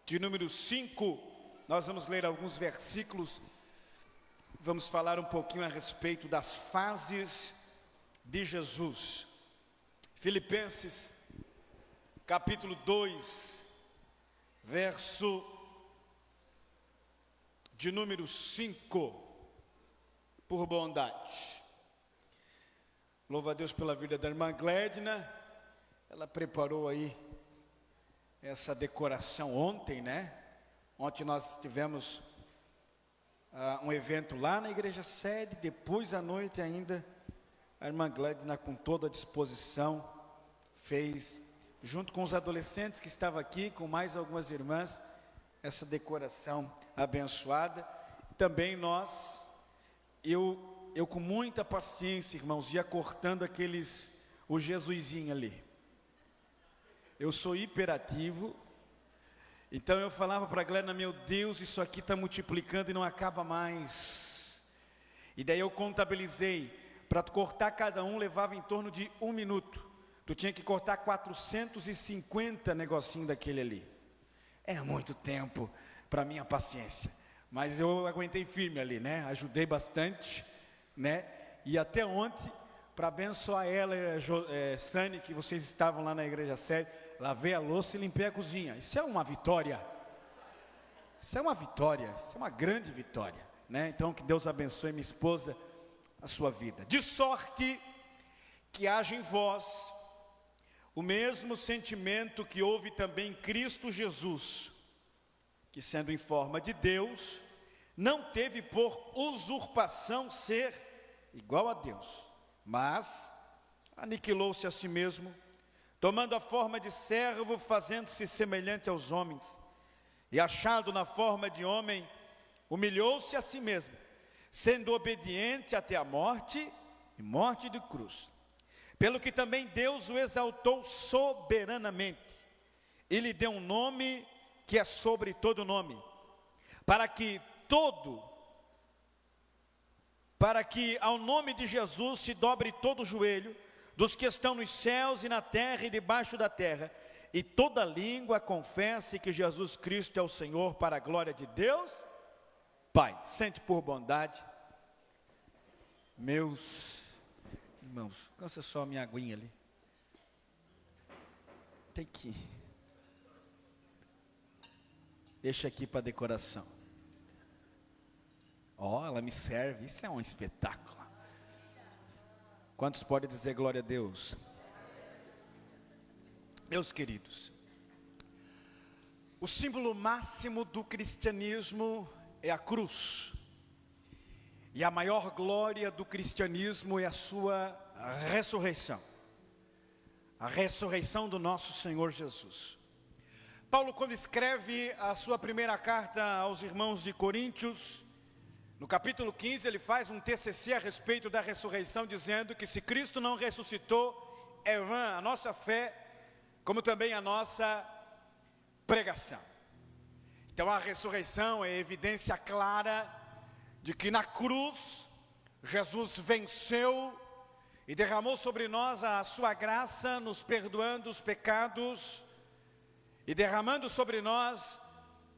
de número 5, nós vamos ler alguns versículos, vamos falar um pouquinho a respeito das fases de Jesus. Filipenses, capítulo 2, verso de número 5, por bondade. Louva a Deus pela vida da irmã Gledna, ela preparou aí essa decoração ontem, né? Ontem nós tivemos um evento lá na igreja sede, depois à noite ainda, a irmã Gledna com toda a disposição, fez, junto com os adolescentes que estavam aqui, com mais algumas irmãs, essa decoração abençoada. Também nós, eu com muita paciência, irmãos, ia cortando o Jesusinho ali. Eu sou hiperativo, então eu falava para a Gledna, meu Deus, isso aqui está multiplicando e não acaba mais. E daí eu contabilizei, para cortar cada um levava em torno de 1 minuto. Tu tinha que cortar 450 negocinho daquele ali. É muito tempo para minha paciência, mas eu aguentei firme ali, né? Ajudei bastante, né? E até ontem, para abençoar ela e Sani, que vocês estavam lá na igreja sede, lavei a louça e limpei a cozinha. Isso é uma vitória. Isso é uma vitória, isso é uma grande vitória, né? Então que Deus abençoe minha esposa, a sua vida. De sorte que haja em vós o mesmo sentimento que houve também em Cristo Jesus, que sendo em forma de Deus, não teve por usurpação ser igual a Deus, mas aniquilou-se a si mesmo, tomando a forma de servo, fazendo-se semelhante aos homens, e achado na forma de homem, humilhou-se a si mesmo, sendo obediente até a morte, e morte de cruz. Pelo que também Deus o exaltou soberanamente, e lhe deu um nome que é sobre todo nome, para que ao nome de Jesus se dobre todo o joelho, dos que estão nos céus e na terra e debaixo da terra, e toda língua confesse que Jesus Cristo é o Senhor, para a glória de Deus Pai. Sente por bondade, meus irmãos, cansa só a minha aguinha ali. Tem que... Deixa aqui para decoração. Ó, ela me serve, isso é um espetáculo. Quantos podem dizer glória a Deus? Meus queridos, o símbolo máximo do cristianismo é a cruz. E a maior glória do cristianismo é a sua ressurreição. A ressurreição do nosso Senhor Jesus. Paulo, quando escreve a sua primeira carta aos irmãos de Coríntios, no capítulo 15, ele faz um TCC a respeito da ressurreição, dizendo que se Cristo não ressuscitou, é vã a nossa fé, como também a nossa pregação. Então a ressurreição é evidência clara de que na cruz, Jesus venceu e derramou sobre nós a sua graça, nos perdoando os pecados e derramando sobre nós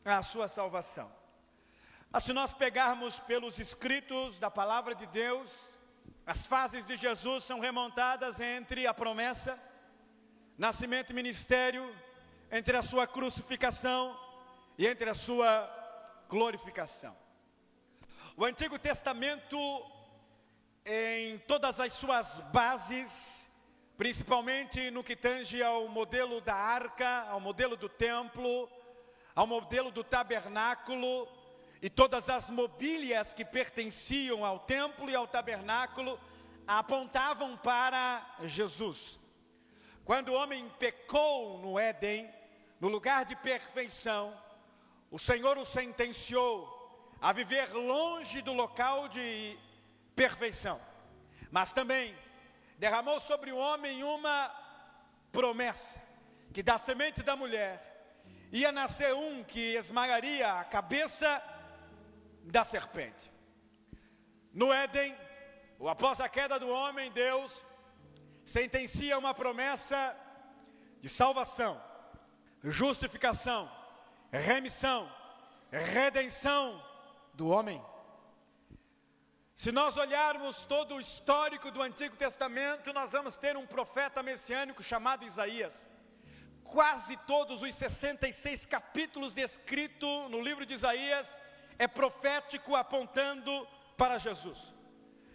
a sua salvação. Mas se nós pegarmos pelos escritos da palavra de Deus, as fases de Jesus são remontadas entre a promessa, nascimento e ministério, entre a sua crucificação e entre a sua glorificação. O Antigo Testamento, em todas as suas bases, principalmente no que tange ao modelo da arca, ao modelo do templo, ao modelo do tabernáculo, e todas as mobílias que pertenciam ao templo e ao tabernáculo, apontavam para Jesus. Quando o homem pecou no Éden, no lugar de perfeição, o Senhor o sentenciou a viver longe do local de perfeição, mas também derramou sobre o homem uma promessa, que da semente da mulher ia nascer um que esmagaria a cabeça da serpente. No Éden, após a queda do homem, Deus sentencia uma promessa de salvação, justificação remissão, redenção do homem. Se nós olharmos todo o histórico do Antigo Testamento, nós vamos ter um profeta messiânico chamado Isaías. Quase todos os 66 capítulos descritos no livro de Isaías é profético apontando para Jesus.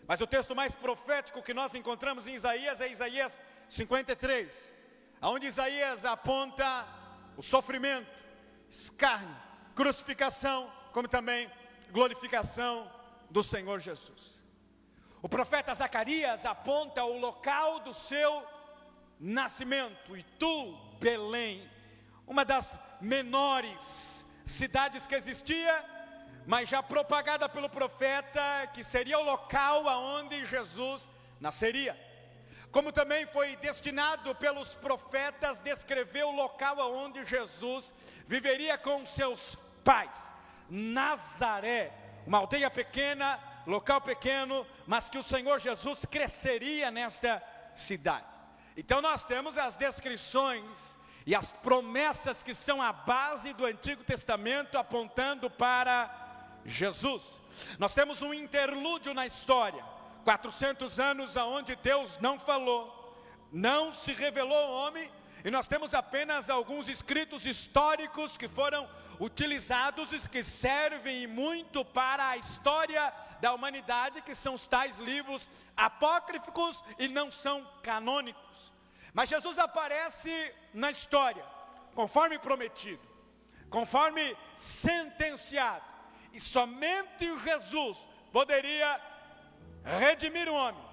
Mas o texto mais profético que nós encontramos em Isaías é Isaías 53, onde Isaías aponta o sofrimento, escárnio, crucificação, como também glorificação do Senhor Jesus. O profeta Zacarias aponta o local do seu nascimento, e tu, Belém, uma das menores cidades que existia, mas já propagada pelo profeta, que seria o local aonde Jesus nasceria. Como também foi destinado pelos profetas descrever o local aonde Jesus viveria com seus pais, Nazaré, uma aldeia pequena, local pequeno, mas que o Senhor Jesus cresceria nesta cidade. Então nós temos as descrições e as promessas que são a base do Antigo Testamento apontando para Jesus. Nós temos um interlúdio na história, 400 anos aonde Deus não falou, não se revelou ao homem, e nós temos apenas alguns escritos históricos que foram utilizados e que servem muito para a história da humanidade, que são os tais livros apócrifos e não são canônicos. Mas Jesus aparece na história, conforme prometido, conforme sentenciado, e somente Jesus poderia redimir o homem,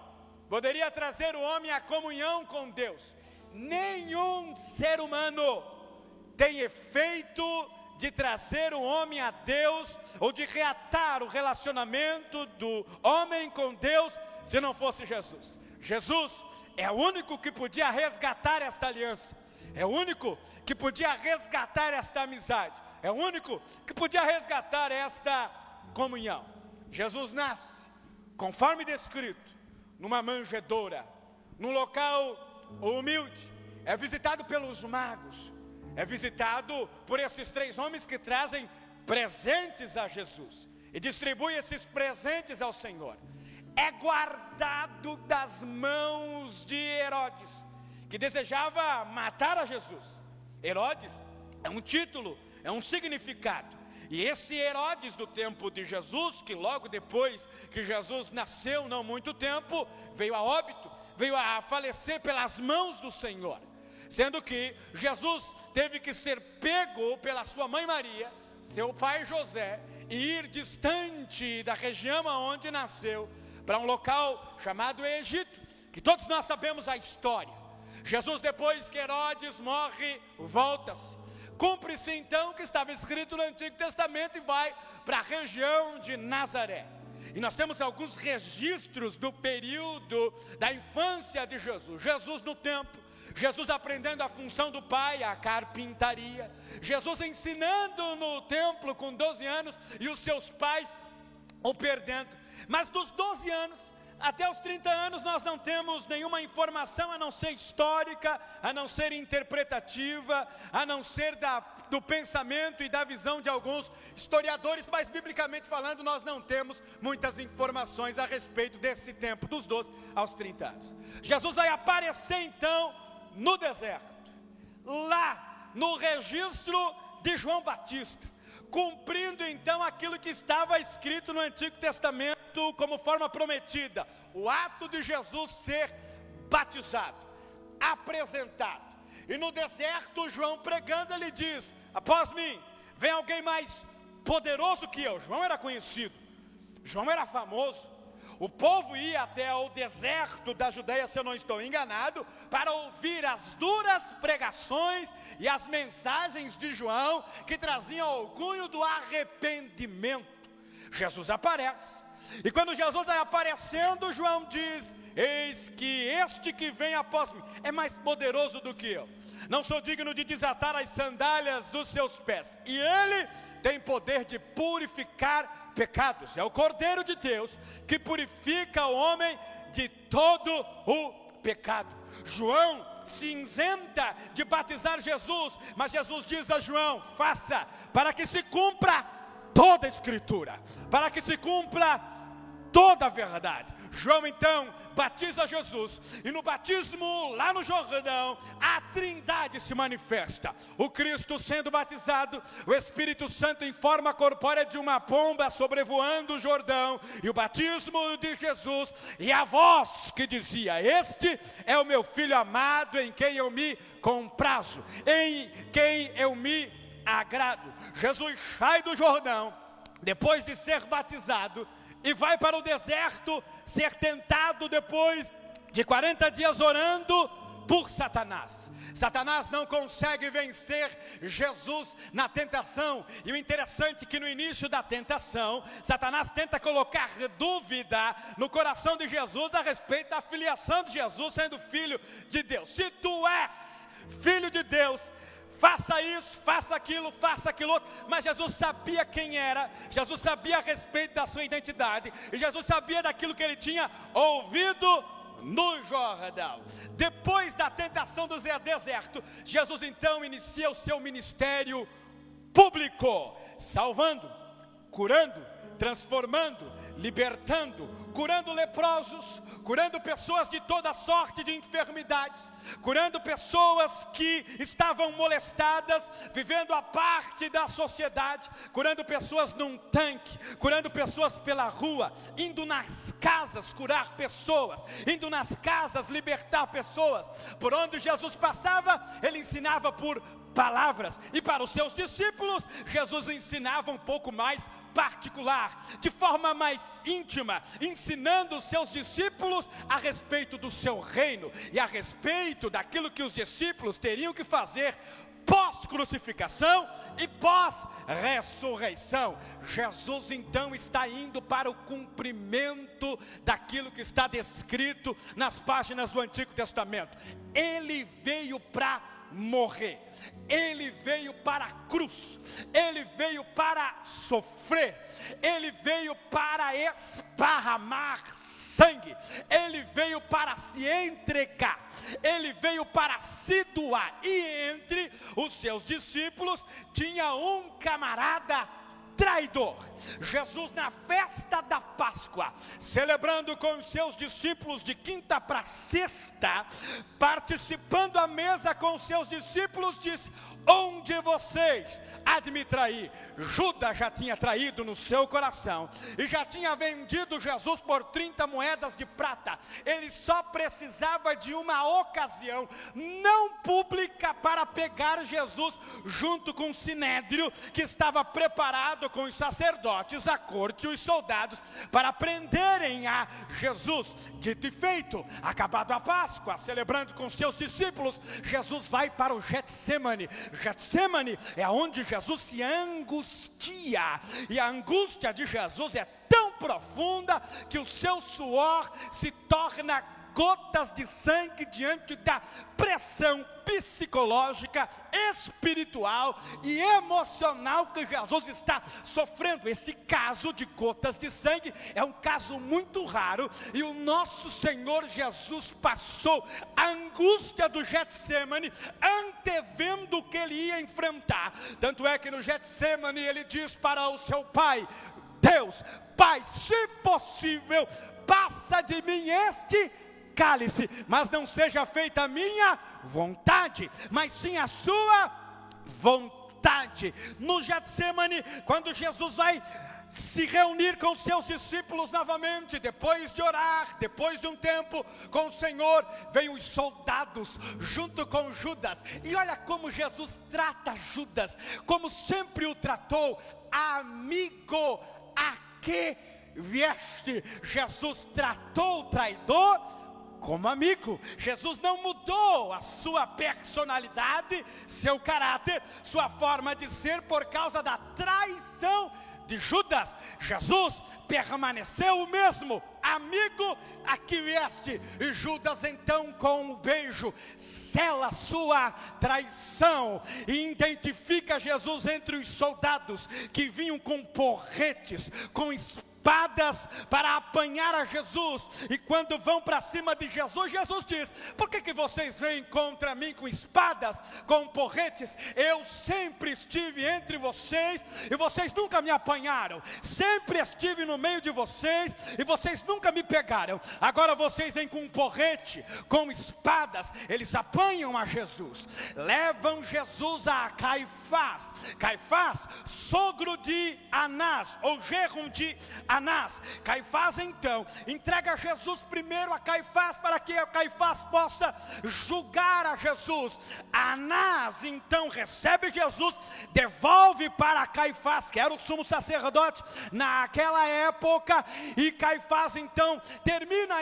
poderia trazer o homem à comunhão com Deus. Nenhum ser humano tem efeito de trazer o homem a Deus, ou de reatar o relacionamento do homem com Deus, se não fosse Jesus. Jesus é o único que podia resgatar esta aliança, é o único que podia resgatar esta amizade, é o único que podia resgatar esta comunhão. Jesus nasce, conforme descrito, numa manjedoura, num local humilde, é visitado pelos magos, é visitado por esses 3 homens que trazem presentes a Jesus e distribuem esses presentes ao Senhor. É guardado das mãos de Herodes, que desejava matar a Jesus. Herodes é um título, é um significado. E esse Herodes do tempo de Jesus, que logo depois que Jesus nasceu, não muito tempo, veio a óbito, veio a falecer pelas mãos do Senhor. Sendo que Jesus teve que ser pego pela sua mãe Maria, seu pai José, e ir distante da região onde nasceu, para um local chamado Egito, que todos nós sabemos a história. Jesus, depois que Herodes morre, volta-se. Cumpre-se então o que estava escrito no Antigo Testamento e vai para a região de Nazaré. E nós temos alguns registros do período da infância de Jesus. Jesus no templo, Jesus aprendendo a função do pai, a carpintaria. Jesus ensinando no templo com 12 anos e os seus pais o perdendo. Mas dos 12 anos até os 30 anos nós não temos nenhuma informação a não ser histórica, a não ser interpretativa, a não ser do pensamento e da visão de alguns historiadores, mas biblicamente falando nós não temos muitas informações a respeito desse tempo, dos 12 aos 30 anos. Jesus vai aparecer então no deserto, lá no registro de João Batista, cumprindo então aquilo que estava escrito no Antigo Testamento como forma prometida, o ato de Jesus ser batizado, apresentado. E no deserto, João pregando, ele diz: após mim vem alguém mais poderoso que eu. João era conhecido, João era famoso. O povo ia até o deserto da Judeia, se eu não estou enganado, para ouvir as duras pregações e as mensagens de João, que traziam o cunho do arrependimento. Jesus aparece, e quando Jesus vai aparecendo, João diz: eis que este que vem após mim é mais poderoso do que eu, não sou digno de desatar as sandálias dos seus pés, e ele tem poder de purificar pecados. É o Cordeiro de Deus que purifica o homem de todo o pecado. João se isenta de batizar Jesus, mas Jesus diz a João: faça, para que se cumpra toda a Escritura, para que se cumpra toda a verdade. João então batiza Jesus, e no batismo lá no Jordão, a Trindade se manifesta. O Cristo sendo batizado, o Espírito Santo em forma corpórea de uma pomba sobrevoando o Jordão, e o batismo de Jesus, e a voz que dizia: este é o meu Filho amado, em quem eu me comprazo, em quem eu me agrado. Jesus sai do Jordão, depois de ser batizado, e vai para o deserto ser tentado depois de 40 dias orando por Satanás. Satanás não consegue vencer Jesus na tentação. E o interessante é que no início da tentação, Satanás tenta colocar dúvida no coração de Jesus a respeito da filiação de Jesus sendo filho de Deus. Se tu és filho de Deus, faça isso, faça aquilo outro. Mas Jesus sabia quem era, Jesus sabia a respeito da sua identidade, e Jesus sabia daquilo que ele tinha ouvido no Jordão. Depois da tentação do deserto, Jesus então inicia o seu ministério público, salvando, curando, transformando, libertando, curando leprosos, curando pessoas de toda sorte de enfermidades, curando pessoas que estavam molestadas, vivendo à parte da sociedade, curando pessoas num tanque, curando pessoas pela rua, indo nas casas curar pessoas, indo nas casas libertar pessoas. Por onde Jesus passava, ele ensinava por palavras, e para os seus discípulos, Jesus ensinava um pouco mais particular, de forma mais íntima, ensinando os seus discípulos a respeito do seu reino, e a respeito daquilo que os discípulos teriam que fazer pós-crucificação e pós-ressurreição. Jesus então está indo para o cumprimento daquilo que está descrito nas páginas do Antigo Testamento. Ele veio para morrer, ele veio para a cruz, ele veio para sofrer, ele veio para esparramar sangue, ele veio para se entregar, ele veio para se doar. E entre os seus discípulos tinha um camarada traidor. Jesus, na festa da Páscoa, celebrando com os seus discípulos de quinta para sexta, participando à mesa com os seus discípulos, diz: um de vocês há de me trair. Judas já tinha traído no seu coração, e já tinha vendido Jesus por 30 moedas de prata. Ele só precisava de uma ocasião não pública para pegar Jesus junto com o sinédrio, que estava preparado com os sacerdotes, a corte e os soldados para prenderem a Jesus. Dito e feito, acabado a Páscoa, celebrando com seus discípulos, Jesus vai para o Getsemane. Getsemane é onde Jesus se angustia, e a angústia de Jesus é tão profunda que o seu suor se torna gotas de sangue diante da pressão psicológica, espiritual e emocional que Jesus está sofrendo. Esse caso de gotas de sangue é um caso muito raro, e o nosso Senhor Jesus passou a angústia do Getsemane antevendo o que ele ia enfrentar. Tanto é que no Getsemane ele diz para o seu pai: Deus, Pai, se possível, passa de mim este cálice, mas não seja feita a minha vontade, mas sim a sua vontade. No Getsemane, quando Jesus vai se reunir com seus discípulos novamente, depois de orar, depois de um tempo com o Senhor, vem os soldados junto com Judas, e olha como Jesus trata Judas, como sempre o tratou: amigo, a que vieste? Jesus tratou o traidor como amigo. Jesus não mudou a sua personalidade, seu caráter, sua forma de ser por causa da traição de Judas. Jesus permaneceu o mesmo, amigo, a que vieste. E Judas então, com um beijo, sela sua traição e identifica Jesus entre os soldados que vinham com porretes, com espadas, espadas para apanhar a Jesus. E quando vão para cima de Jesus, Jesus diz: por que vocês vêm contra mim com espadas, com porretes? Eu sempre estive entre vocês e vocês nunca me apanharam. Sempre estive no meio de vocês e vocês nunca me pegaram. Agora vocês vêm com um porrete, com espadas. Eles apanham a Jesus, levam Jesus a Caifás. Caifás, sogro de Anás, ou genro de Anás. Caifás então entrega Jesus primeiro a Caifás, para que Caifás possa julgar a Jesus. Anás então recebe Jesus, devolve para Caifás, que era o sumo sacerdote naquela época, e Caifás então termina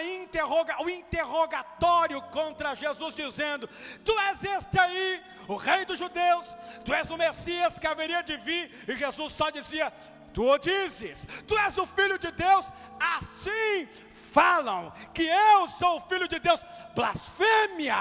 o interrogatório contra Jesus, dizendo: tu és este aí, o rei dos judeus? Tu és o Messias que haveria de vir? E Jesus só dizia: tu o dizes. Tu és o Filho de Deus? Assim falam que eu sou o Filho de Deus. Blasfêmia!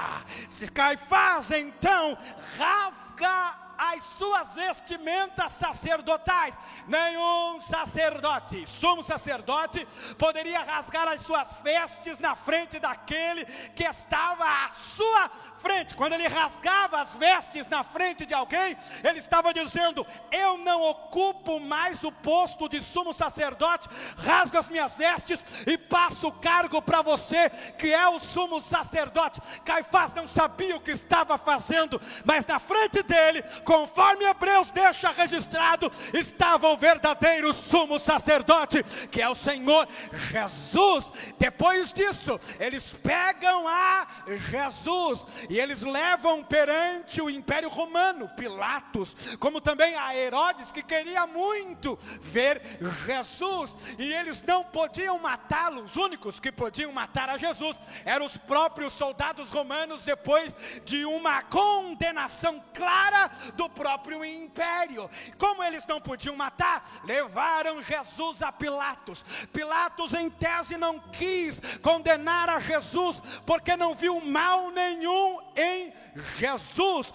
Se Caifás então rasga as suas vestimentas sacerdotais. Nenhum sacerdote, sumo sacerdote, poderia rasgar as suas vestes na frente daquele que estava à sua frente. Quando ele rasgava as vestes na frente de alguém, ele estava dizendo: eu não ocupo mais o posto de sumo sacerdote, rasgo as minhas vestes e passo o cargo para você, que é o sumo sacerdote. Caifás não sabia o que estava fazendo, mas na frente dele, conforme Hebreus deixa registrado, estava o verdadeiro sumo sacerdote, que é o Senhor Jesus. Depois disso, eles pegam a Jesus e eles levam perante o Império Romano, Pilatos, como também a Herodes, que queria muito ver Jesus, e eles não podiam matá-lo. Os únicos que podiam matar a Jesus eram os próprios soldados romanos, depois de uma condenação clara do próprio império. Como eles não podiam matar, levaram Jesus a Pilatos. Pilatos, em tese, não quis condenar a Jesus, porque não viu mal nenhum em Jesus.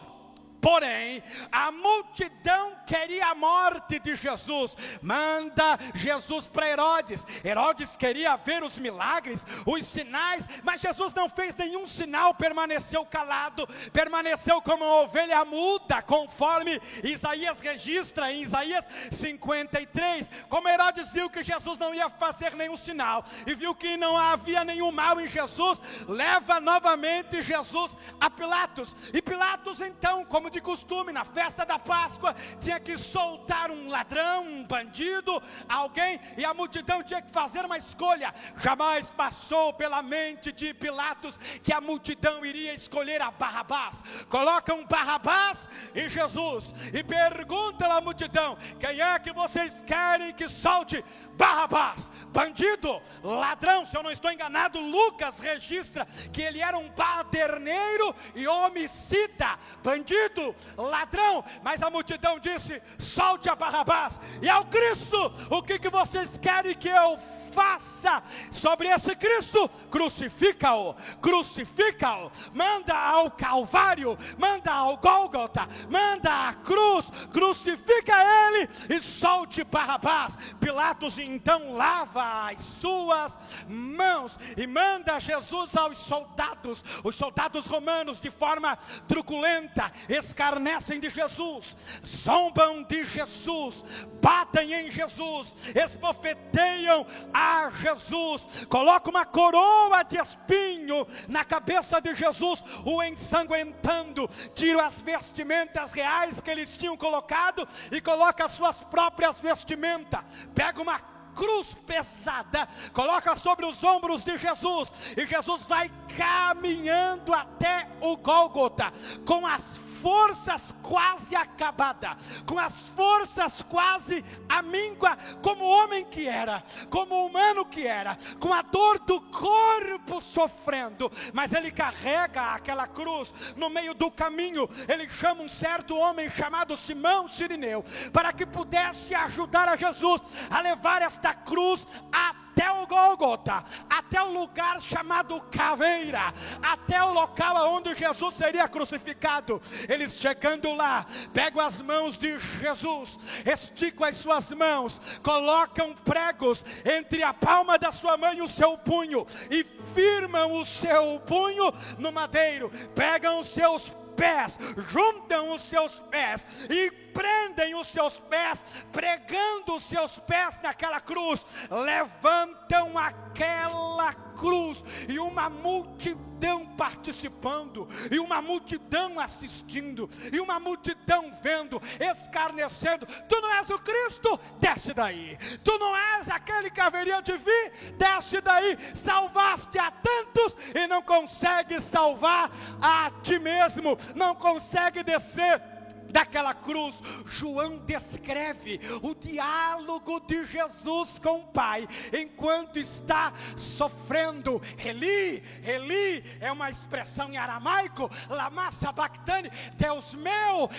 Porém, a multidão queria a morte de Jesus. Manda Jesus para Herodes. Herodes queria ver os milagres, os sinais, mas Jesus não fez nenhum sinal, permaneceu calado, permaneceu como uma ovelha muda, conforme Isaías registra em Isaías 53. Como Herodes viu que Jesus não ia fazer nenhum sinal, e viu que não havia nenhum mal em Jesus, leva novamente Jesus a Pilatos. E Pilatos então, como de costume, na festa da Páscoa, tinha que soltar um ladrão, um bandido, alguém, e a multidão tinha que fazer uma escolha. Jamais passou pela mente de Pilatos que a multidão iria escolher a Barrabás. Colocam Barrabás e Jesus, e perguntam à multidão: quem é que vocês querem que solte? Barrabás, bandido, ladrão. Se eu não estou enganado, Lucas registra que ele era um baderneiro e homicida, bandido, ladrão. Mas a multidão disse: solte a Barrabás. E ao Cristo, o que vocês querem que eu faça sobre esse Cristo? Crucifica-o, crucifica-o, manda ao Calvário, manda ao Gólgota, manda à cruz, crucifica ele e solte Barrabás. Pilatos então lava as suas mãos e manda Jesus aos soldados. Os soldados romanos, de forma truculenta, escarnecem de Jesus, zombam de Jesus, batem em Jesus, esbofeteiam a Jesus, coloca uma coroa de espinho na cabeça de Jesus, o ensanguentando, tira as vestimentas reais que eles tinham colocado e coloca as suas próprias vestimentas, pega uma cruz pesada, coloca sobre os ombros de Jesus, e Jesus vai caminhando até o Gólgota, com as forças quase acabadas, com as forças quase à míngua, como homem que era, como humano que era, com a dor do corpo sofrendo, mas ele carrega aquela cruz. No meio do caminho, ele chama um certo homem chamado Simão Cirineu, para que pudesse ajudar a Jesus a levar esta cruz até até o Gólgota, até o lugar chamado Caveira, até o local onde Jesus seria crucificado. Eles chegando lá, pegam as mãos de Jesus, esticam as suas mãos, colocam pregos entre a palma da sua mão e o seu punho, e firmam o seu punho no madeiro, pegam os seus pés, juntam os seus pés e prendem os seus pés, pregando os seus pés naquela cruz, levantam aquela cruz, e uma multidão participando, e uma multidão assistindo, e uma multidão vendo, escarnecendo: tu não és o Cristo? Desce daí. Tu não és aquele que haveria de vir? Desce daí. Salvaste a tantos e não consegue salvar a ti mesmo, não consegue descer daquela cruz. João descreve o diálogo de Jesus com o Pai, enquanto está sofrendo. Eli, Eli, é uma expressão em aramaico, lama sabachthani, Deus meu,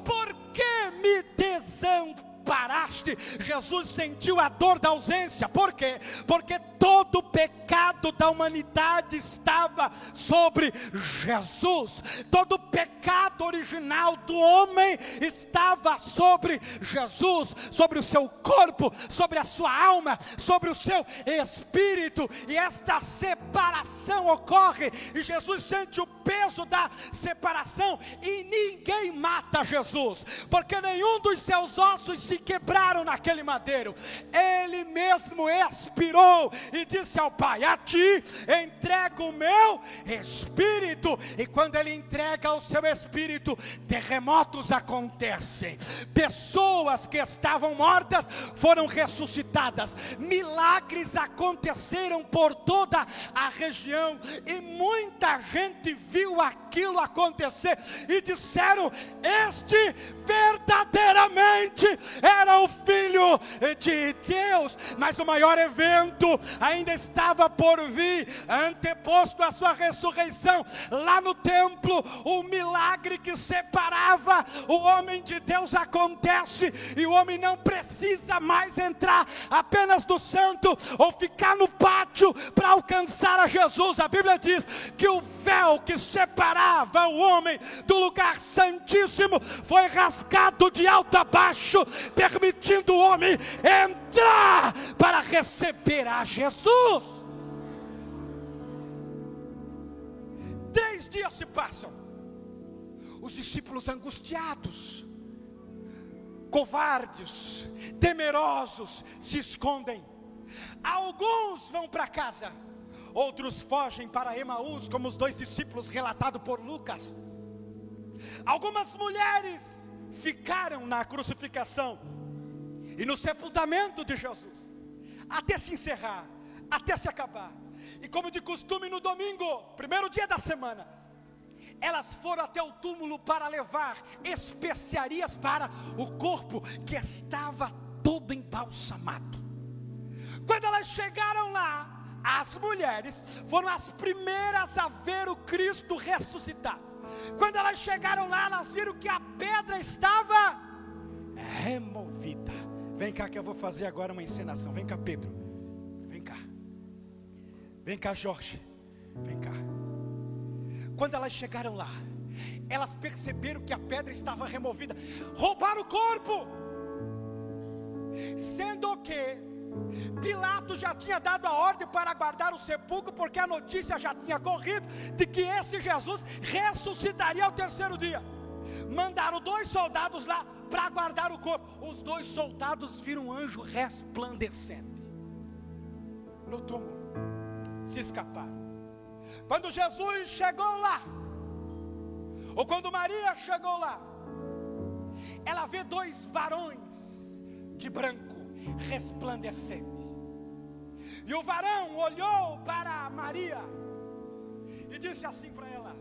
por que me desamparaste? Jesus sentiu a dor da ausência. Por quê? Porque todo o pecado da humanidade estava sobre Jesus. Todo o pecado original do homem estava sobre Jesus, sobre o seu corpo, sobre a sua alma, sobre o seu espírito. E esta separação ocorre, e Jesus sente o peso da separação, e ninguém mata Jesus, porque nenhum dos seus ossos se quebraram naquele madeiro. Ele mesmo expirou e disse ao Pai: a ti entrego o meu espírito. E quando ele entrega o seu espírito, terremotos acontecem, pessoas que estavam mortas foram ressuscitadas, milagres aconteceram por toda a região, e muita gente viu aquilo acontecer e disseram: este verdadeiramente era o Filho de Deus. Mas o maior evento ainda estava por vir, anteposto à sua ressurreição. Lá no templo, o milagre que separava o homem de Deus acontece, e o homem não precisa mais entrar apenas no santo ou ficar no pátio para alcançar a Jesus. A Bíblia diz que o véu que separava o homem do lugar santíssimo foi rasgado de alto a baixo, permitindo o homem entrar para receber a Jesus. 3 dias se passam, os discípulos angustiados, covardes, temerosos, se escondem. Alguns vão para casa, outros fogem para Emaús, como os 2 discípulos relatados por Lucas. Algumas mulheres ficaram na crucificação e no sepultamento de Jesus, até se encerrar, até se acabar. E como de costume, no domingo, primeiro dia da semana, elas foram até o túmulo para levar especiarias para o corpo que estava todo embalsamado. Quando elas chegaram lá, as mulheres foram as primeiras a ver o Cristo ressuscitar. Quando elas chegaram lá, elas viram que a pedra estava removida. Vem cá que eu vou fazer agora uma encenação. Vem cá, Pedro. Vem cá. Vem cá, Jorge. Vem cá. Quando elas chegaram lá, elas perceberam que a pedra estava removida. Roubaram o corpo. Sendo que Pilatos já tinha dado a ordem para guardar o sepulcro, porque a notícia já tinha corrido de que esse Jesus ressuscitaria ao 3º dia. Mandaram 2 soldados lá para guardar o corpo. Os 2 soldados viram um anjo resplandecente no túmulo, se escaparam. Quando Jesus chegou lá, ou quando Maria chegou lá, ela vê 2 varões de branco resplandecente. E o varão olhou para Maria e disse assim para ela: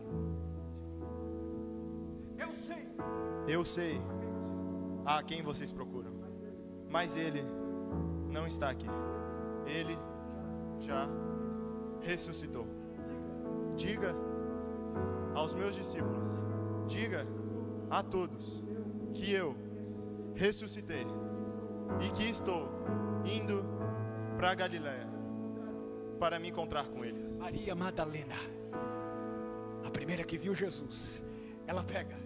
eu sei a quem vocês procuram, mas ele não está aqui. Ele já ressuscitou. Diga aos meus discípulos, diga a todos que eu ressuscitei e que estou indo para a Galiléia, para me encontrar com eles. Maria Madalena, a primeira que viu Jesus, ela pega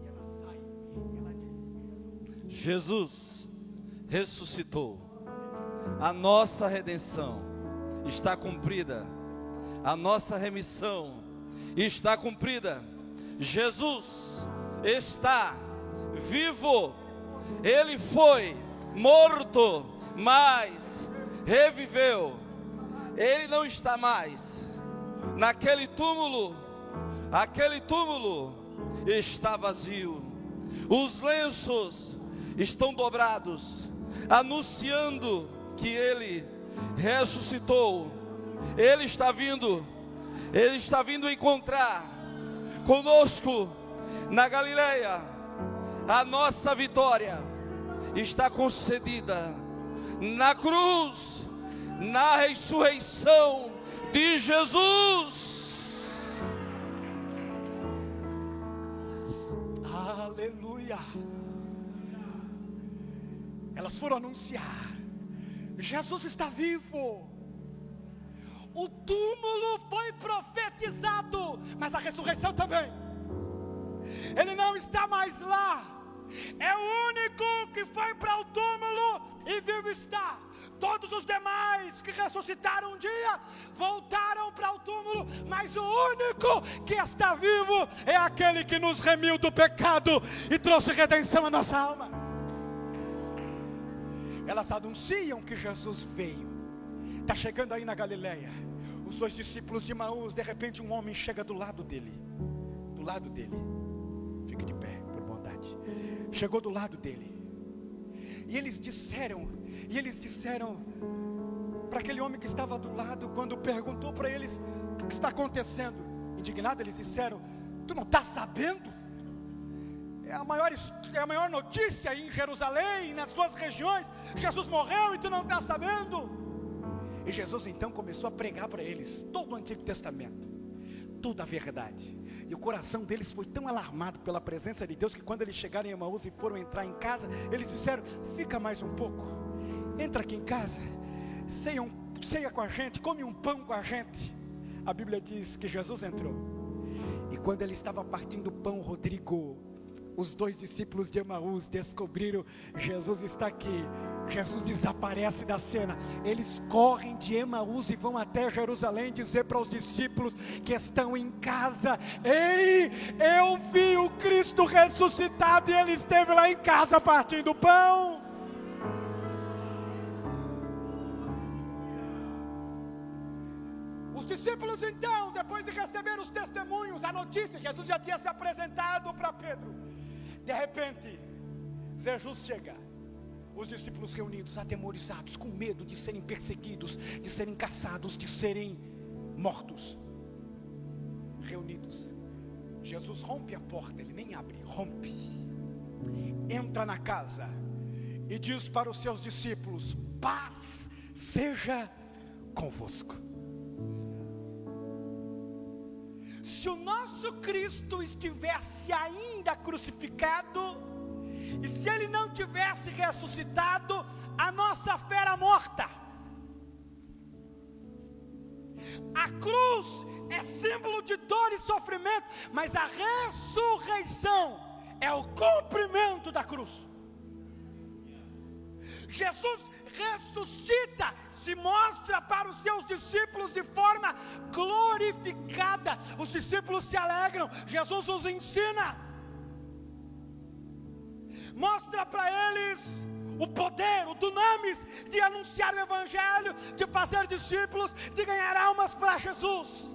e ela sai e ela diz: Jesus ressuscitou. A nossa redenção está cumprida. A nossa remissão está cumprida. Jesus está vivo. Ele foi morto, mas reviveu. Ele não está mais naquele túmulo. Aquele túmulo está vazio. Os lenços estão dobrados, anunciando que Ele ressuscitou. Ele está vindo encontrar conosco na Galileia. A nossa vitória está concedida na cruz, na ressurreição de Jesus. Aleluia. Elas foram anunciar: Jesus está vivo. O túmulo foi profetizado, mas a ressurreição também. Ele não está mais lá. É o único que foi para o túmulo e vivo está. Todos os demais que ressuscitaram um dia voltaram para o túmulo, mas o único que está vivo é aquele que nos remiu do pecado e trouxe redenção à nossa alma. Elas anunciam que Jesus veio. Está chegando aí na Galileia. Os 2 discípulos de Emaús, de repente um homem chega do lado dele. Do lado dele. Fique de pé, por bondade. Chegou do lado dele. E eles disseram para aquele homem que estava do lado, quando perguntou para eles o que está acontecendo, indignado, eles disseram: tu não está sabendo? É a maior notícia aí em Jerusalém, nas suas regiões. Jesus morreu e tu não está sabendo? E Jesus então começou a pregar para eles todo o Antigo Testamento, toda a verdade. E o coração deles foi tão alarmado pela presença de Deus, que quando eles chegaram em Emaús e foram entrar em casa, eles disseram: fica mais um pouco, entra aqui em casa, ceia com a gente, come um pão com a gente. A Bíblia diz que Jesus entrou, e quando ele estava partindo o pão, Rodrigo, os 2 discípulos de Emaús descobriram: Jesus está aqui. Jesus desaparece da cena. Eles correm de Emaús e vão até Jerusalém dizer para os discípulos que estão em casa: ei, eu vi o Cristo ressuscitado e ele esteve lá em casa partindo o pão. Os discípulos então, depois de receber os testemunhos, a notícia, Jesus já tinha se apresentado para Pedro. De repente, Jesus chega. Os discípulos reunidos, atemorizados, com medo de serem perseguidos, de serem caçados, de serem mortos. Reunidos. Jesus rompe a porta, ele nem abre, rompe. Entra na casa e diz para os seus discípulos: paz seja convosco. Se o nosso Cristo estivesse ainda crucificado, e se ele não tivesse ressuscitado, a nossa fé era morta. A cruz é símbolo de dor e sofrimento, mas a ressurreição é o cumprimento da cruz. Jesus ressuscita, se mostra para os seus discípulos de forma glorificada. Os discípulos se alegram, Jesus os ensina, mostra para eles o poder, o dunamis de anunciar o Evangelho, de fazer discípulos, de ganhar almas para Jesus.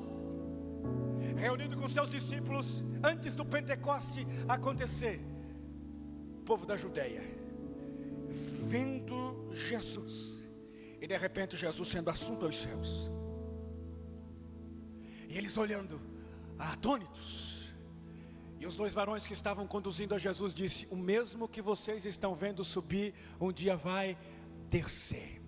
Reunido com seus discípulos, antes do Pentecoste acontecer, o povo da Judeia, vendo Jesus, e de repente Jesus sendo assunto aos céus, e eles olhando, atônitos. E os 2 varões que estavam conduzindo a Jesus disse: o mesmo que vocês estão vendo subir, um dia vai descer.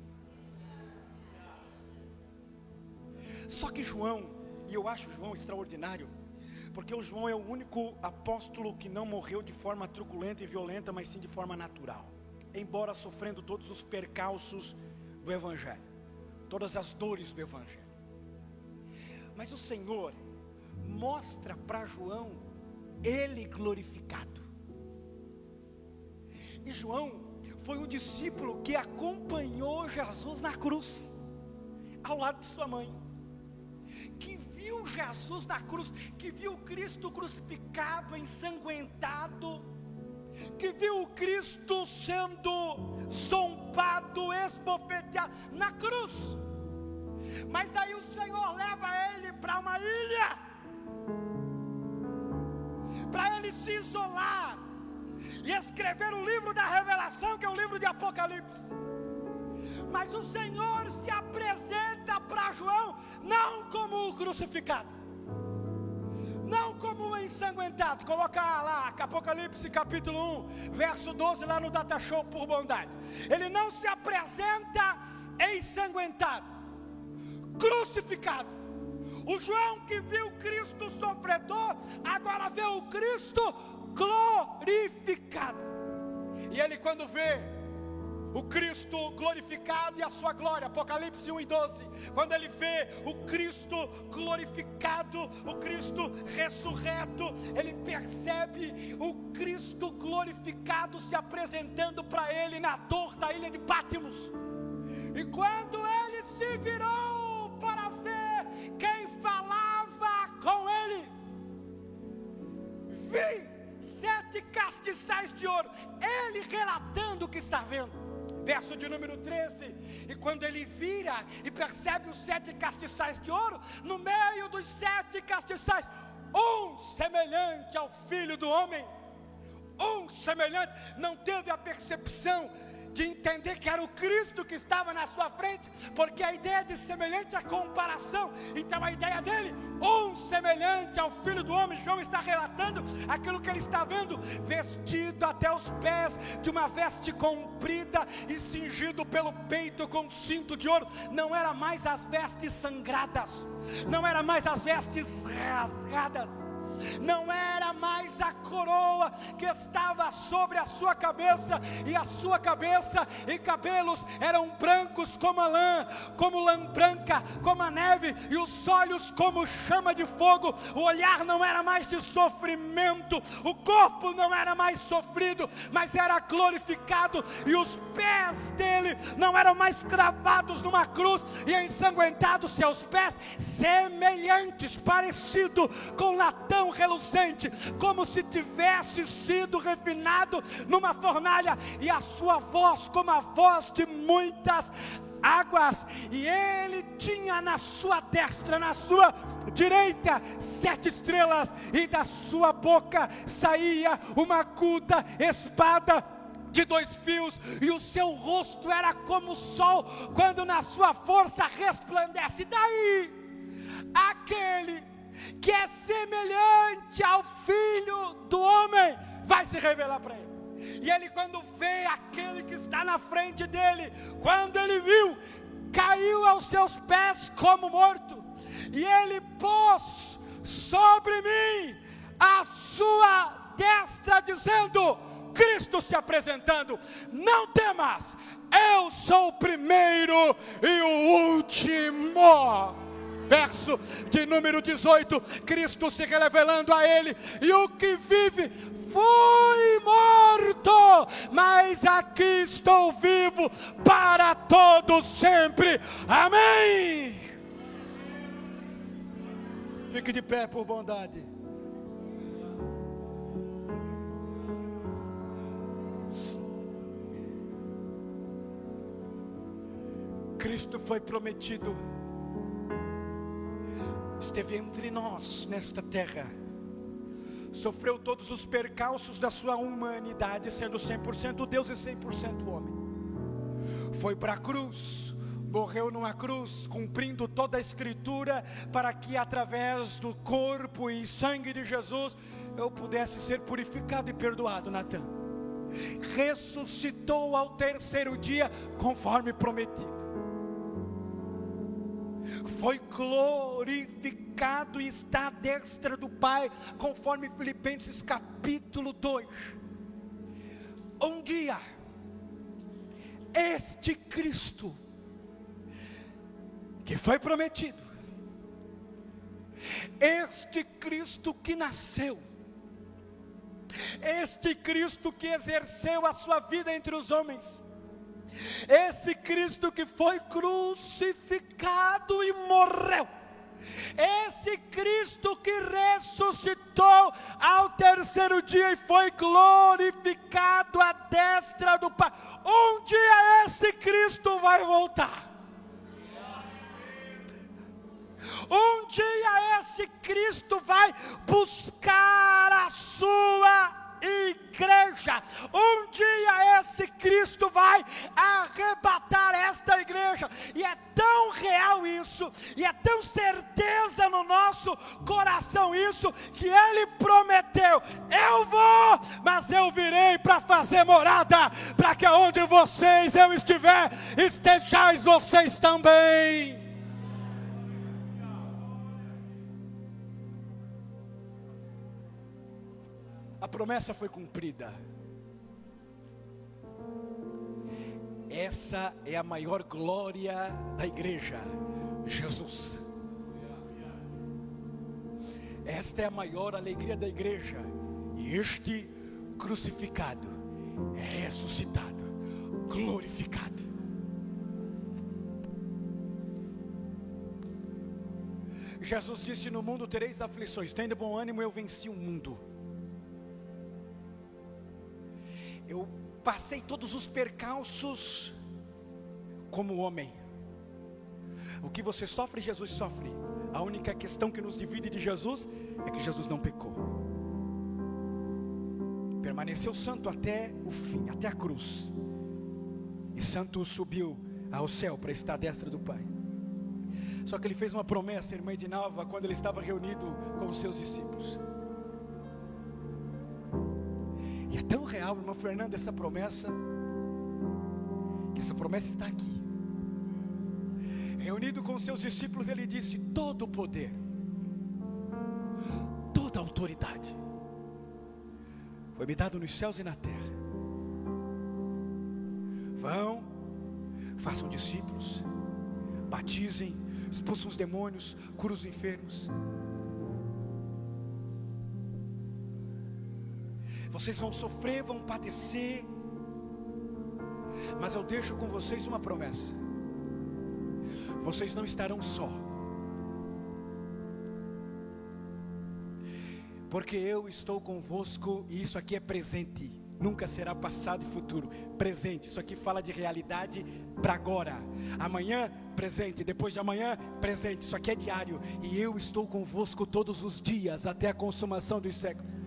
Só que João, e eu acho João extraordinário, porque o João é o único apóstolo que não morreu de forma truculenta e violenta, mas sim de forma natural. embora sofrendo todos os percalços do Evangelho, todas as dores do Evangelho. Mas o Senhor mostra para João ele glorificado. E João foi o discípulo que acompanhou Jesus na cruz, ao lado de sua mãe, que viu Jesus na cruz, que viu Cristo crucificado, ensanguentado, que viu o Cristo sendo zombado, esbofeteado na cruz. Mas daí o Senhor leva ele para uma ilha, para ele se isolar e escrever o livro da Revelação, que é o livro de Apocalipse. Mas o Senhor se apresenta para João não como o crucificado, não como o ensanguentado. Coloca lá, Apocalipse capítulo 1, verso 12, lá no Data Show por bondade. Ele não se apresenta ensanguentado, crucificado. O João que viu Cristo sofredor, agora vê o Cristo glorificado. E ele, quando vê o Cristo glorificado e a sua glória, Apocalipse 1 e 12, quando ele vê o Cristo glorificado, o Cristo ressurreto, ele percebe o Cristo glorificado se apresentando para ele na dor da ilha de Pátimos. E quando ele se virou para ver quem falava com ele, vi 7 castiçais de ouro, ele relatando o que está vendo. Verso de número 13, e quando ele vira e percebe os 7 castiçais de ouro, no meio dos 7 castiçais, um semelhante ao Filho do Homem, um semelhante, não teve a percepção de entender que era o Cristo que estava na sua frente, porque a ideia de semelhante é comparação. Então a ideia dele, um semelhante ao Filho do Homem. João está relatando aquilo que ele está vendo, vestido até os pés de uma veste comprida e cingido pelo peito com cinto de ouro. Não era mais as vestes sangradas, não era mais as vestes rasgadas, não era mais a coroa que estava sobre a sua cabeça, e a sua cabeça e cabelos eram brancos como a lã branca, como a neve, e os olhos como chama de fogo. O olhar não era mais de sofrimento, o corpo não era mais sofrido, mas era glorificado, e os pés dele não eram mais cravados numa cruz e ensanguentados seus pés, semelhantes, parecido com latão reluzente, como se tivesse sido refinado numa fornalha, e a sua voz como a voz de muitas águas. E ele tinha na sua destra, na sua direita, 7 estrelas, e da sua boca saía uma aguda espada de 2 fios, e o seu rosto era como o sol quando na sua força resplandece. Daí aquele que é semelhante ao Filho do Homem vai se revelar para ele. E ele, quando vê aquele que está na frente dele, quando ele viu, caiu aos seus pés como morto, e ele pôs sobre mim a sua destra, dizendo, Cristo se apresentando, não temas, eu sou o primeiro e o último. Verso de número 18, Cristo se revelando a ele, e o que vive, fui morto, mas aqui estou vivo para todo sempre, amém. Fique de pé por bondade. Cristo foi prometido, esteve entre nós nesta terra, sofreu todos os percalços da sua humanidade, sendo 100% Deus e 100% homem. Foi para a cruz, morreu numa cruz, cumprindo toda a escritura, para que através do corpo e sangue de Jesus, eu pudesse ser purificado e perdoado, Natan. Ressuscitou ao 3º dia, conforme prometido. Foi glorificado e está à destra do Pai, conforme Filipenses capítulo 2. Um dia, este Cristo que foi prometido, este Cristo que nasceu, este Cristo que exerceu a sua vida entre os homens, esse Cristo que foi crucificado e morreu, esse Cristo que ressuscitou ao terceiro dia e foi glorificado à destra do Pai. Um dia esse Cristo vai voltar. Um dia esse Cristo vai buscar a sua igreja. Um dia esse Cristo vai arrebatar esta igreja. E é tão real isso, e é tão certeza no nosso coração isso, que Ele prometeu: eu vou, mas eu virei para fazer morada, para que onde eu estiver, estejais vocês também. A promessa foi cumprida. Essa é a maior glória da igreja, Jesus. Esta é a maior alegria da igreja. E este crucificado é ressuscitado, glorificado. Jesus disse: no mundo tereis aflições, tende bom ânimo, eu venci o mundo. Eu passei todos os percalços como homem. O que você sofre, Jesus sofre. A única questão que nos divide de Jesus é que Jesus não pecou. Permaneceu santo até o fim, até a cruz. E santo subiu ao céu para estar à destra do Pai. Só que ele fez uma promessa, irmã Edinalva, quando ele estava reunido com os seus discípulos. E é tão real, irmã Fernanda, essa promessa, que essa promessa está aqui. Reunido com os seus discípulos, ele disse: todo o poder, toda a autoridade foi me dado nos céus e na terra. Vão, façam discípulos, batizem, expulsam os demônios, curam os enfermos. Vocês vão sofrer, vão padecer, mas eu deixo com vocês uma promessa: vocês não estarão só, porque eu estou convosco. E isso aqui é presente, nunca será passado e futuro. Presente, isso aqui fala de realidade para agora. Amanhã, presente. Depois de amanhã, presente. Isso aqui é diário. E eu estou convosco todos os dias, até a consumação dos séculos.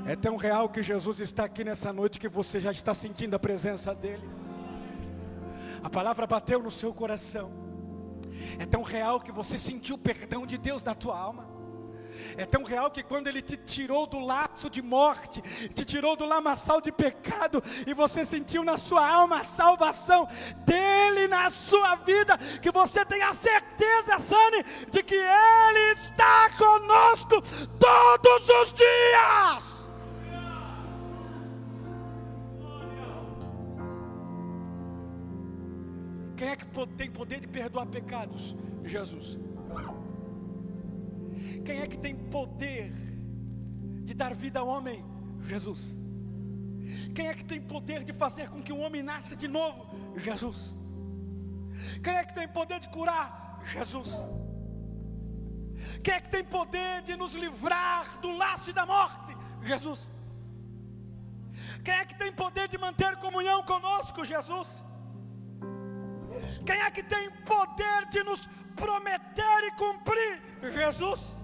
É tão real que Jesus está aqui nessa noite, que você já está sentindo a presença dEle. A palavra bateu no seu coração. É tão real que você sentiu o perdão de Deus na tua alma. É tão real que quando Ele te tirou do laço de morte, te tirou do lamaçal de pecado, e você sentiu na sua alma a salvação dEle na sua vida, que você tem a certeza, Sani, de que Ele está conosco todos os dias. Quem é que tem poder de perdoar pecados? Jesus. Quem é que tem poder de dar vida ao homem? Jesus. Quem é que tem poder de fazer com que o homem nasça de novo? Jesus. Quem é que tem poder de curar? Jesus. Quem é que tem poder de nos livrar do laço e da morte? Jesus. Quem é que tem poder de manter comunhão conosco? Jesus. Quem é que tem poder de nos prometer e cumprir? Jesus.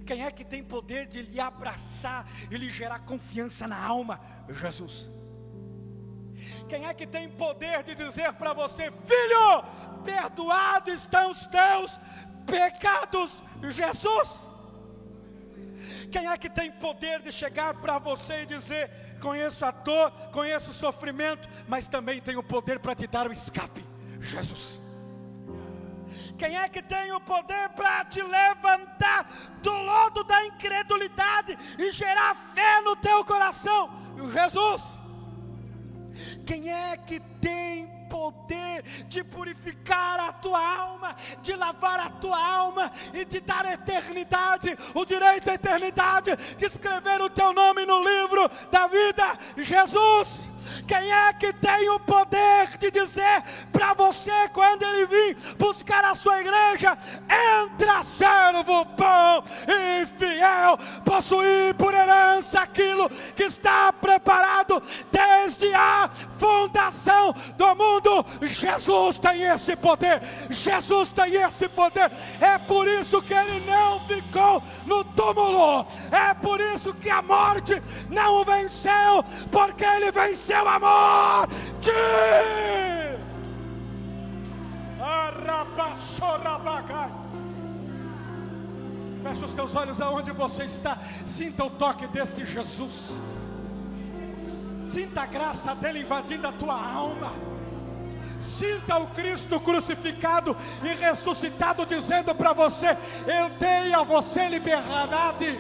Quem é que tem poder de lhe abraçar e lhe gerar confiança na alma? Jesus. Quem é que tem poder de dizer para você: filho, perdoado estão os teus pecados? Jesus. Quem é que tem poder de chegar para você e dizer: conheço a dor, conheço o sofrimento, mas também tenho o poder para te dar o escape? Jesus. Quem é que tem o poder para te levantar do lodo da incredulidade e gerar fé no teu coração? Jesus. Quem é que tem poder de purificar a tua alma, de lavar a tua alma e de dar a eternidade, o direito à eternidade, de escrever o teu nome no livro da vida? Jesus. Quem é que tem o poder de dizer para você, quando Ele vir buscar a sua igreja: entra, servo bom e fiel, possuir por herança aquilo que está preparado desde a fundação do mundo? Jesus tem esse poder, Jesus tem esse poder. É por isso que Ele não ficou no túmulo, é por isso que a morte não o venceu, porque Ele venceu a morte. Feche os teus olhos aonde você está. Sinta o toque desse Jesus. Sinta a graça dele invadindo a tua alma. Sinta o Cristo crucificado e ressuscitado dizendo para você: eu dei a você liberdade,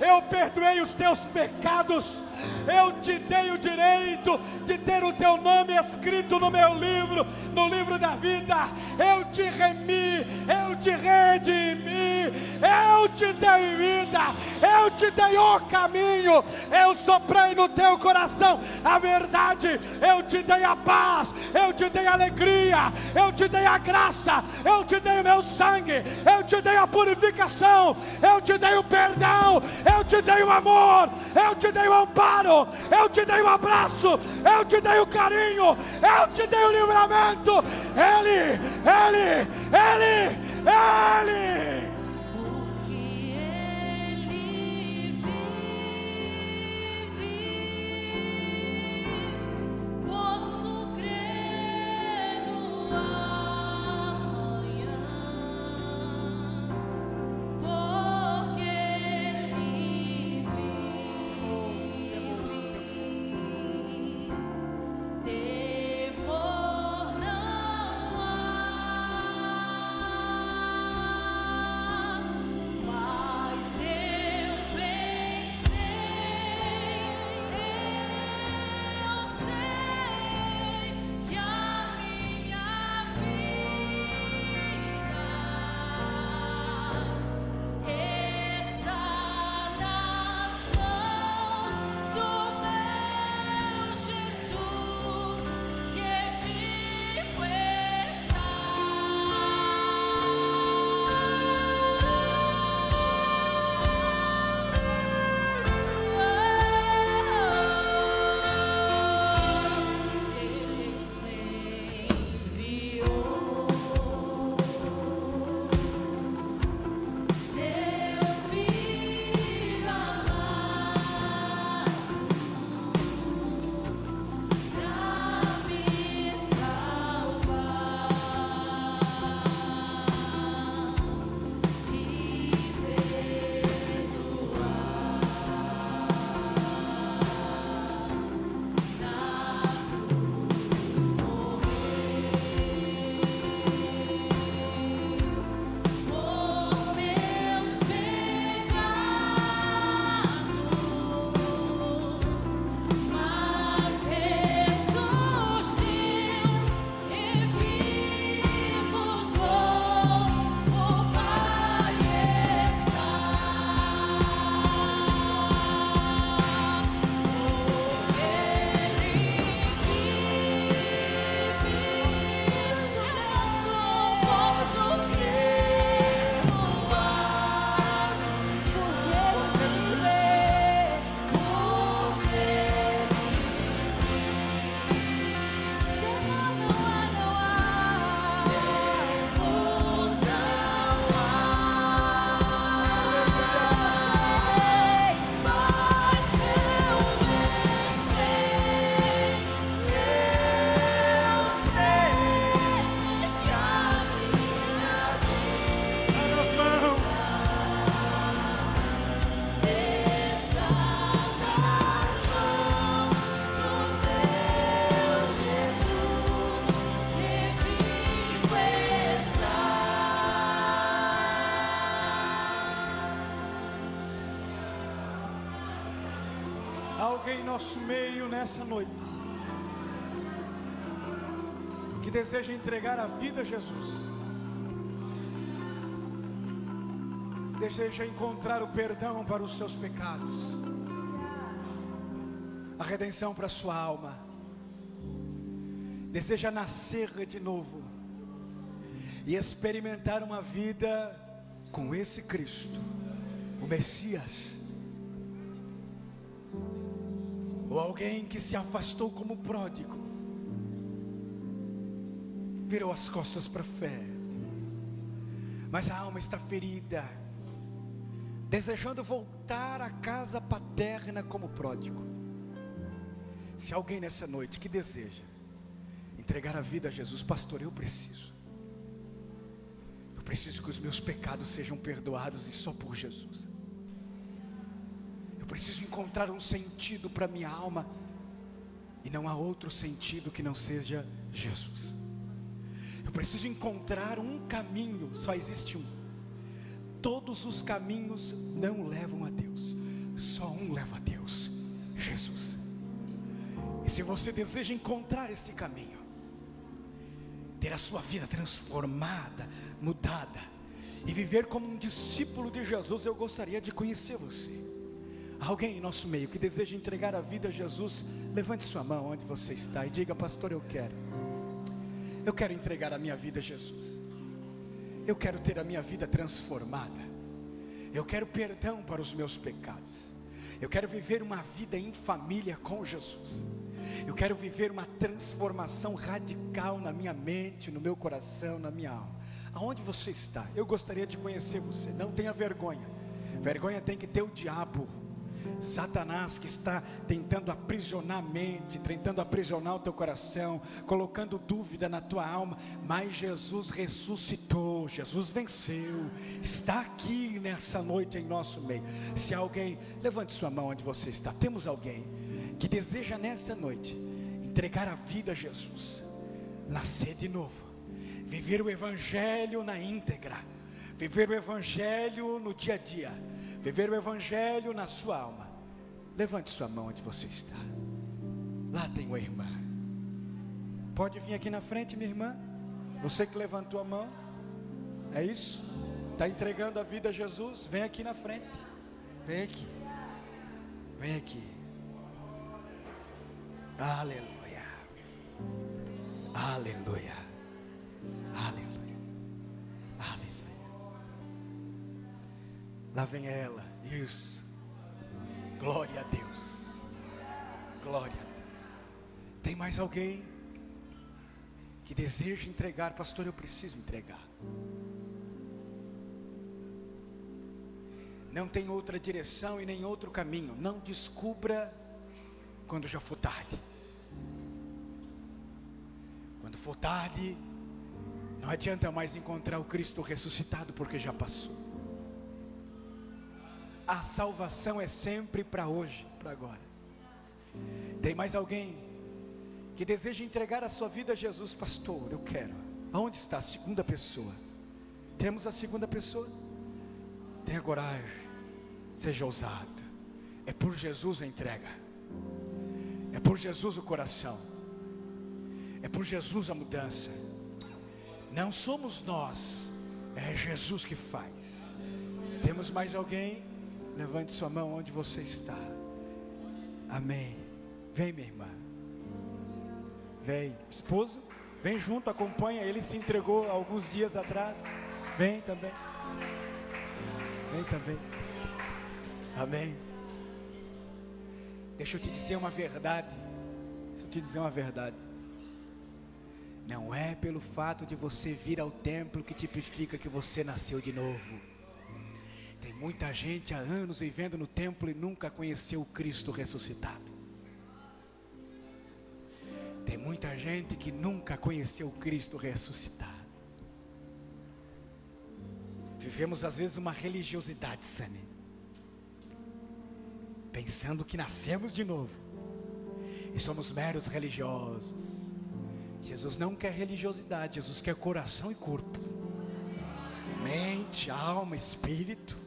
eu perdoei os teus pecados, eu te dei o direito de ter o teu nome escrito no meu livro, no livro da vida. Eu te remi, eu te redimi, eu te dei vida, eu te dei o caminho, eu soprei no teu coração a verdade, eu te dei a paz, eu te dei a alegria, eu te dei a graça, eu te dei o meu sangue, eu te dei a purificação, eu te dei o perdão, eu te dei o amor, eu te dei o amparo, eu te dei o abraço, eu te dei o carinho, eu te dei o livramento. Ele. Porque Ele vive, posso crer no amanhã. Porque Ele vive, temor não há. Mas eu pensei, eu sei que a minha vida está nas mãos do meu Jesus, que vivo está. Deus enviou seu Filho amado pra me salvar e perdoar. Na cruz morreu por meus pecados, mas ressuscitou e vivo com o Pai está. Posso crer no porque Ele Alguém em nosso meio nessa noite deseja entregar a vida a Jesus, deseja encontrar o perdão para os seus pecados, a redenção para a sua alma, deseja nascer de novo e experimentar uma vida com esse Cristo, o Messias, ou alguém que se afastou como pródigo, virou as costas para a fé, mas a alma está ferida, desejando voltar à casa paterna como pródigo. Se alguém nessa noite que deseja entregar a vida a Jesus, pastor, eu preciso que os meus pecados sejam perdoados e só por Jesus. Eu preciso encontrar um sentido para minha alma e não há outro sentido que não seja Jesus. Eu preciso encontrar um caminho, só existe um. Todos os caminhos não levam a Deus, só um leva a Deus, Jesus. E se você deseja encontrar esse caminho, ter a sua vida transformada, mudada, e viver como um discípulo de Jesus, eu gostaria de conhecer você. Alguém em nosso meio que deseja entregar a vida a Jesus, levante sua mão onde você está e diga: pastor, eu quero entregar a minha vida a Jesus. Eu quero ter a minha vida transformada. Eu quero perdão para os meus pecados. Eu quero viver uma vida em família com Jesus. Eu quero viver uma transformação radical na minha mente, no meu coração, na minha alma. Aonde você está? Eu gostaria de conhecer você. Não tenha vergonha. Vergonha tem que ter o diabo, Satanás, que está tentando aprisionar a mente, tentando aprisionar o teu coração, colocando dúvida na tua alma. Mas Jesus ressuscitou, Jesus venceu, está aqui nessa noite em nosso meio. Se alguém, levante sua mão onde você está. Temos alguém que deseja nessa noite entregar a vida a Jesus, nascer de novo, viver o Evangelho na íntegra, viver o Evangelho no dia a dia, viver o Evangelho na sua alma. Levante sua mão onde você está. Lá tem uma irmã. Pode vir aqui na frente, minha irmã. Você que levantou a mão, é isso? Está entregando a vida a Jesus? Vem aqui na frente. Vem aqui. Vem aqui. Aleluia. Aleluia. Aleluia. Aleluia. Lá vem ela. Isso. Glória a Deus. Glória a Deus. Tem mais alguém que deseja entregar? Pastor, eu preciso entregar. Não tem outra direção e nem outro caminho. Não descubra quando já for tarde. Quando for tarde, não adianta mais encontrar o Cristo ressuscitado, porque já passou. A salvação é sempre para hoje, para agora. Tem mais alguém que deseja entregar a sua vida a Jesus? Pastor, eu quero. Aonde está a segunda pessoa? Temos a segunda pessoa? Tenha coragem, seja ousado. É por Jesus a entrega, é por Jesus o coração, é por Jesus a mudança. Não somos nós, é Jesus que faz. Temos mais alguém? Levante sua mão onde você está. Amém. Vem, minha irmã. Vem, esposo, vem junto, acompanha. Ele se entregou alguns dias atrás. Vem também. Vem também. Amém. Deixa eu te dizer uma verdade. Não é pelo fato de você vir ao templo que tipifica que você nasceu de novo. Tem muita gente há anos vivendo no templo e nunca conheceu o Cristo ressuscitado. Tem muita gente que nunca conheceu o Cristo ressuscitado. Vivemos às vezes uma religiosidade sã, pensando que nascemos de novo e somos meros religiosos. Jesus não quer religiosidade, Jesus quer coração e corpo, mente, alma, espírito.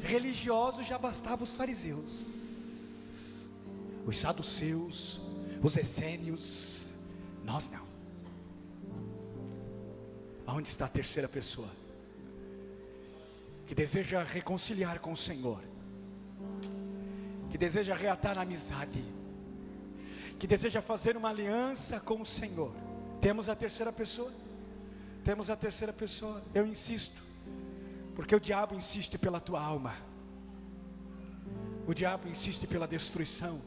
Religiosos já bastavam os fariseus, os saduceus, os essênios. Nós não. Aonde está a terceira pessoa? Que deseja reconciliar com o Senhor, que deseja reatar a amizade, que deseja fazer uma aliança com o Senhor. Temos a terceira pessoa? Temos a terceira pessoa. Eu insisto, porque o diabo insiste pela tua alma, o diabo insiste pela destruição,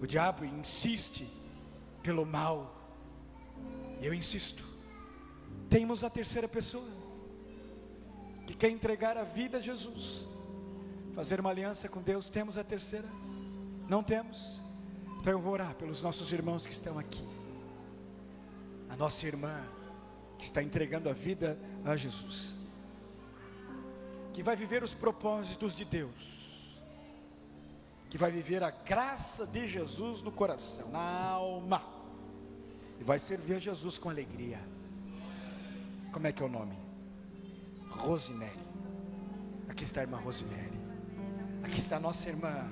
o diabo insiste pelo mal. Eu insisto, temos a terceira pessoa, que quer entregar a vida a Jesus, fazer uma aliança com Deus. Temos a terceira? Não temos? Então eu vou orar pelos nossos irmãos que estão aqui. A nossa irmã que está entregando a vida a Jesus, que vai viver os propósitos de Deus, que vai viver a graça de Jesus no coração, na alma, e vai servir a Jesus com alegria. Como é que é o nome? Rosinelli. Aqui está a irmã Rosinelli. Aqui está a nossa irmã.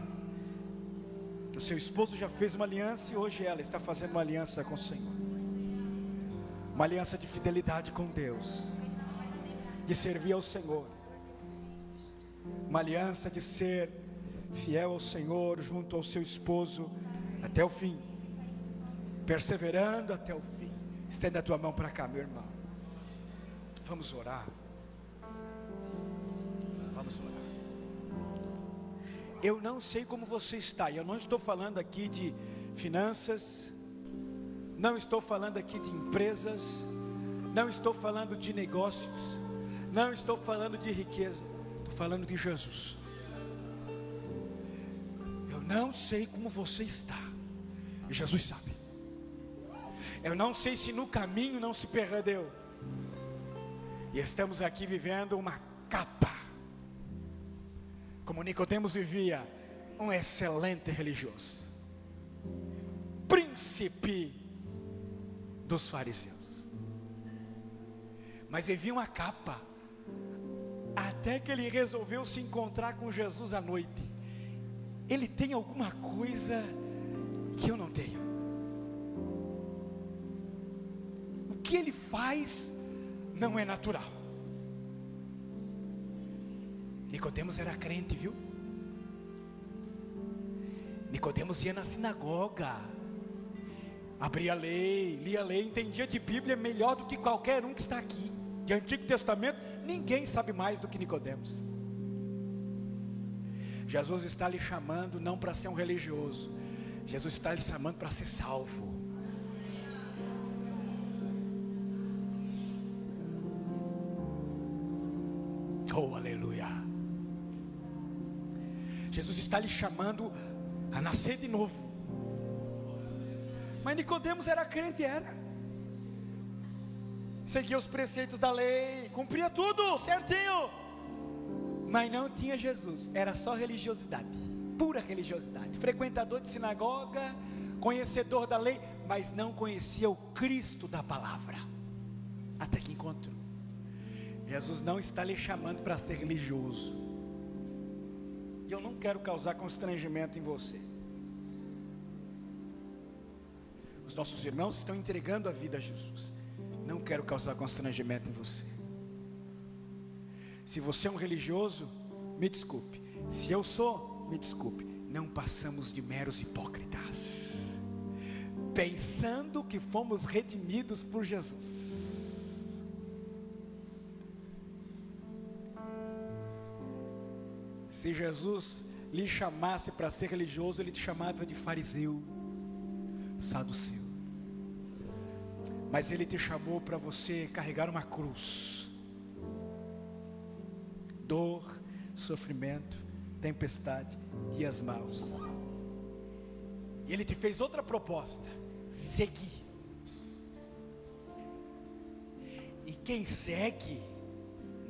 O seu esposo já fez uma aliança e hoje ela está fazendo uma aliança com o Senhor. Uma aliança de fidelidade com Deus, de servir ao Senhor. Uma aliança de ser fiel ao Senhor junto ao seu esposo até o fim, perseverando até o fim. Estenda a tua mão para cá, meu irmão. Vamos orar. Vamos orar. Eu não sei como você está, e eu não estou falando aqui de finanças, não estou falando aqui de empresas, não estou falando de negócios, não estou falando de riqueza, estou falando de Jesus. Eu não sei como você está, e Jesus sabe. Eu não sei se no caminho não se perdeu, e estamos aqui vivendo uma capa, como Nicodemos vivia, um excelente religioso, príncipe dos fariseus, mas vivia uma capa, até que ele resolveu se encontrar com Jesus à noite. Ele tem alguma coisa que eu não tenho. O que ele faz não é natural. Nicodemos era crente, viu? Nicodemos ia na sinagoga, abria a lei, lia a lei, entendia de Bíblia melhor do que qualquer um que está aqui. De Antigo Testamento, ninguém sabe mais do que Nicodemos. Jesus está lhe chamando não para ser um religioso, Jesus está lhe chamando para ser salvo. Oh, aleluia. Jesus está lhe chamando a nascer de novo. Mas Nicodemos era crente, era. Seguia os preceitos da lei, cumpria tudo certinho, mas não tinha Jesus. Era só religiosidade, pura religiosidade. Frequentador de sinagoga, conhecedor da lei, mas não conhecia o Cristo da palavra. Até que encontrou. Jesus não está lhe chamando para ser religioso. E eu não quero causar constrangimento em você. Os nossos irmãos estão entregando a vida a Jesus. Não quero causar constrangimento em você. Se você é um religioso, me desculpe. Se eu sou, me desculpe. Não passamos de meros hipócritas, pensando que fomos redimidos por Jesus. Se Jesus lhe chamasse para ser religioso, ele te chamava de fariseu, saduceu. Mas ele te chamou para você carregar uma cruz. Dor, sofrimento, tempestade, dias maus. E ele te fez outra proposta: seguir. E quem segue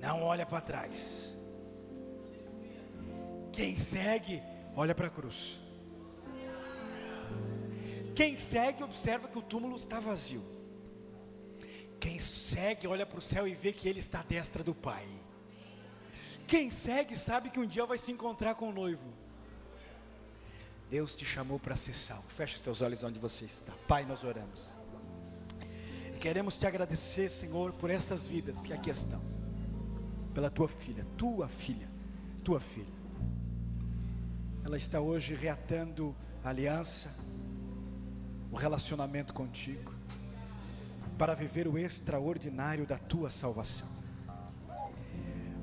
não olha para trás. Quem segue, olha para a cruz. Quem segue, observa que o túmulo está vazio. Quem segue, olha para o céu e vê que ele está à destra do Pai. Quem segue, sabe que um dia vai se encontrar com o noivo. Deus te chamou para ser salvo. Feche os teus olhos onde você está. Pai, nós oramos. E queremos te agradecer, Senhor, por estas vidas que aqui estão, pela tua filha. Ela está hoje reatando a aliança, o relacionamento contigo, para viver o extraordinário da tua salvação,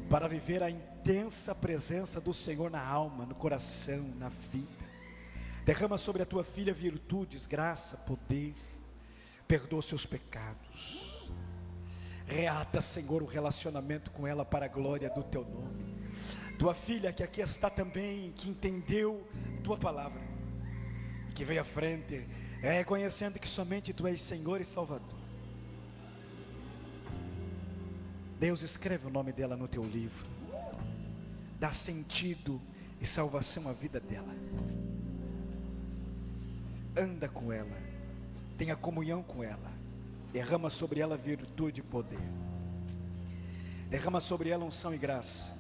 para viver a intensa presença do Senhor na alma, no coração, na vida. Derrama sobre a tua filha virtudes, graça, poder. Perdoa os seus pecados. Reata, Senhor, o relacionamento com ela para a glória do teu nome. Tua filha que aqui está também, que entendeu a tua palavra, que veio à frente, reconhecendo que somente tu és Senhor e Salvador. Deus, escreve o nome dela no teu livro. Dá sentido e salvação à vida dela. Anda com ela, tenha comunhão com ela. Derrama sobre ela virtude e poder. Derrama sobre ela unção e graça.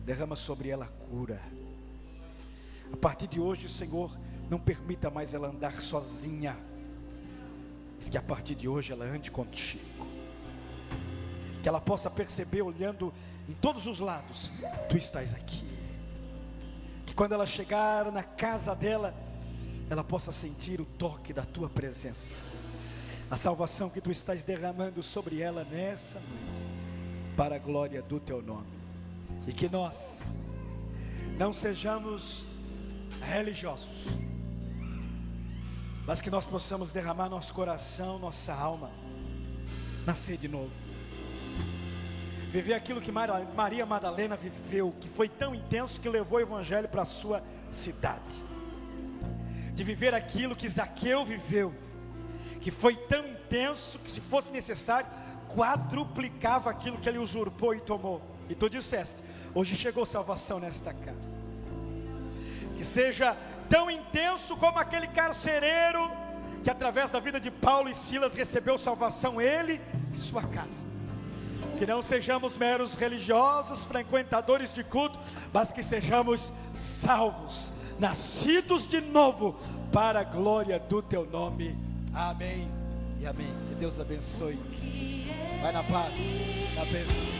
Derrama sobre ela cura. A partir de hoje, Senhor, não permita mais ela andar sozinha, mas que a partir de hoje ela ande contigo. Que ela possa perceber, olhando em todos os lados, tu estás aqui. Que quando ela chegar na casa dela, ela possa sentir o toque da tua presença, a salvação que tu estás derramando sobre ela nessa noite, para a glória do teu nome. E que nós não sejamos religiosos, mas que nós possamos derramar nosso coração, nossa alma, nascer de novo, viver aquilo que Maria Madalena viveu, que foi tão intenso que levou o evangelho para a sua cidade, de viver aquilo que Zaqueu viveu, que foi tão intenso que, se fosse necessário, quadruplicava aquilo que ele usurpou e tomou. E tu disseste: hoje chegou salvação nesta casa. Que seja tão intenso como aquele carcereiro que, através da vida de Paulo e Silas, recebeu salvação, ele e sua casa. Que não sejamos meros religiosos, frequentadores de culto, mas que sejamos salvos, nascidos de novo, para a glória do teu nome. Amém e amém. Que Deus abençoe. Vai na paz, na bênção.